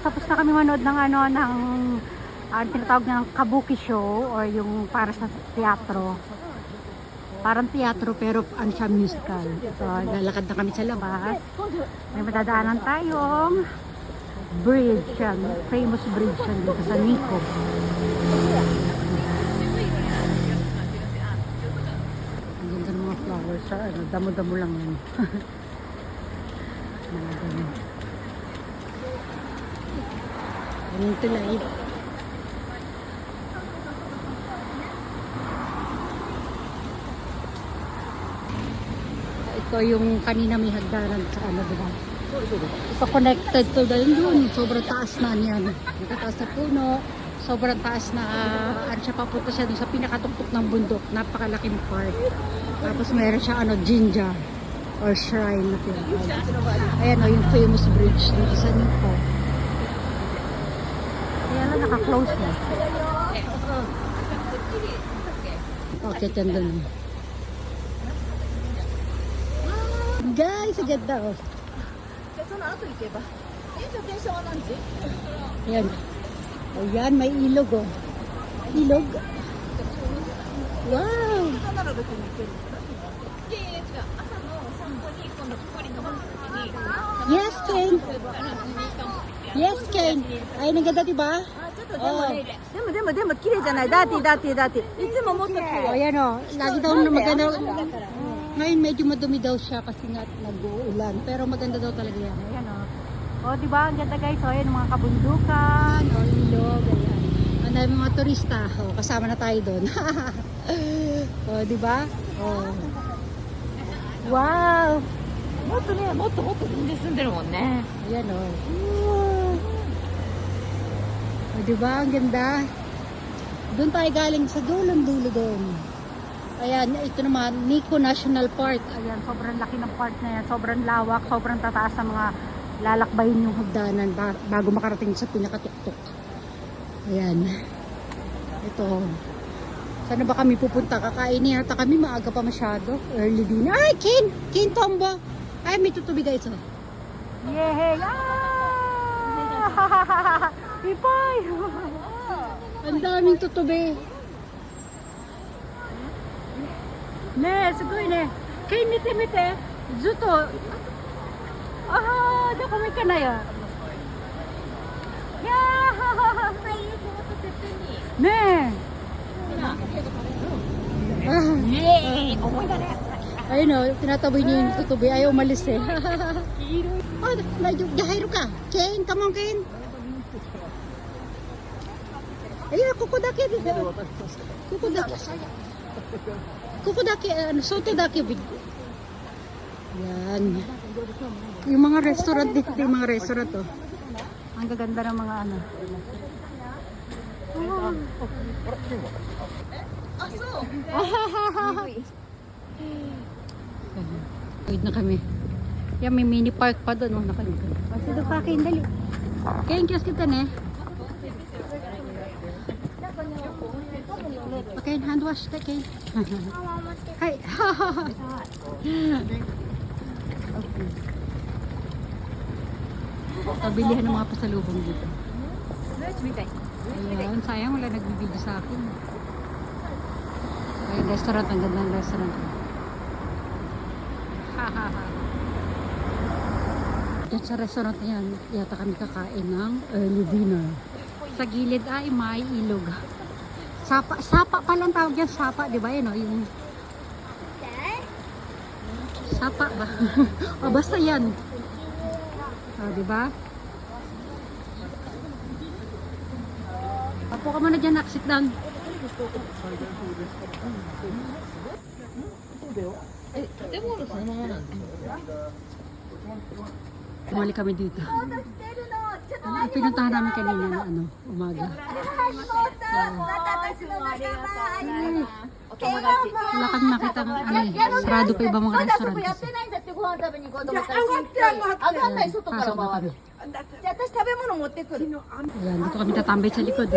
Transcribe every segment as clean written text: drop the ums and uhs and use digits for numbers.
tapos na kami manood ng ano, ng tinatawag ng kabuki show or yung para sa teatro. Parang teatro pero ano siya, musical. So, lalakad na kami sa labas. May madadaanan tayong bridge yan. Famous bridge yan dito sa Nikko. Ang ganda ng mga flowers. Ano, damo-damo lang yan. Ganyan tulay. Ito yung kanina may hagdanan sa ano, diba? Ito connected to doon. Sobrang taas na yan. Nakataas na puno. Sobrang taas na ano siya, papunta siya dun sa pinakatuktok ng bundok. Napakalaking park. Tapos meron siya ano, jinja or shrine na tinatawag. Ayan o, yung famous bridge dito sa Nikko. Kaya lang naka-close na. Okay, yan dun. Guys, ang ganda oh. Ayan. Ayan, may ilog oh. Ilog. Wow! Yes, Ken. Yes, Ken. Ay, ang ganda diba? Oh. でも綺麗じゃない。ダーティーダーティーダーティー。いつももっと綺麗。Oh, ayan oh. Lagi daw na maganda. Ngayon medyo madumi daw siya kasi nga nag-uulan. Pero maganda daw talaga yan. Ayan o. O diba, ang ganda guys. O ayan, mga kabundukan. O ilog. Ayan. Ang dami mga turista. O, kasama na tayo doon. O diba? O. Wow! もっとね、もっと全然住んでるもんね。 Ayan o. O diba, ang ganda. Doon tayo galing sa dulo doon. Ayan, ito naman, Nikko National Park. Ayan, sobrang laki ng park na yan. Sobrang lawak, sobrang tataas ng mga lalakbayin yung hagdanan bago makarating sa pinakatuktok. Ayan. Ito. Saan ba kami pupunta? Kakainin yata kami, maaga pa masyado. Early dinner. Ay, Ken Tombo. Ay, may tutubi guys. Oh. Yehey! Ah! Ipay! Ang daming tutubi. Ne, sugoi ne. Kei mite mite. Zuto. Ah, doko mai kana ya. Ya. Ne. Ayun o, tinataboy niya yung tutubi. Ayaw umalis eh. Oh, nahiro ka. Ken, come on Ken. Ayun, kuko dake. Kuko dake. Kuko dake, soto dake. Yan. Yung mga restaurant dito, yung mga restaurant oh. Ang gaganda ng mga ano. Wait na kami. Yan, may mini park pa doon. Oh, nakalimutan. Kasi doon kakin, dali. Kaya yung kiosk kita ne. Okay, hand wash the cake. Hi. Okay. Pabilihan ng mga pasalubong dito. Ayun, sayang wala nagbibigay sa akin. Ayun, restaurant. Ang ganda ng restaurant. Diyan sa restaurant na yan, yata kami kakain ng early dinner. Sa gilid ay may ilog. Sapa pa lang tawag yan, sapa, di ba? Yan o, yung sapa ba? O, basta yan. O, di ba? Apo ka muna dyan, sit down. Tumali kami dito. Pinuntahan namin kanina na ano, umaga. Wala kami makita ng ano eh. Sarado pa ibang mga restaurant kasi. Ayan, dito kami tatambay sa likod.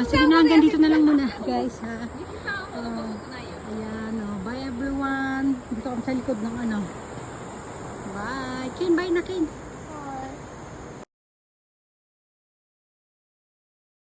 Sige na, hanggang dito na lang muna guys ha. Ayan, bye everyone. Dito kami sa likod ng ano. Bye. Ken, bye na Ken.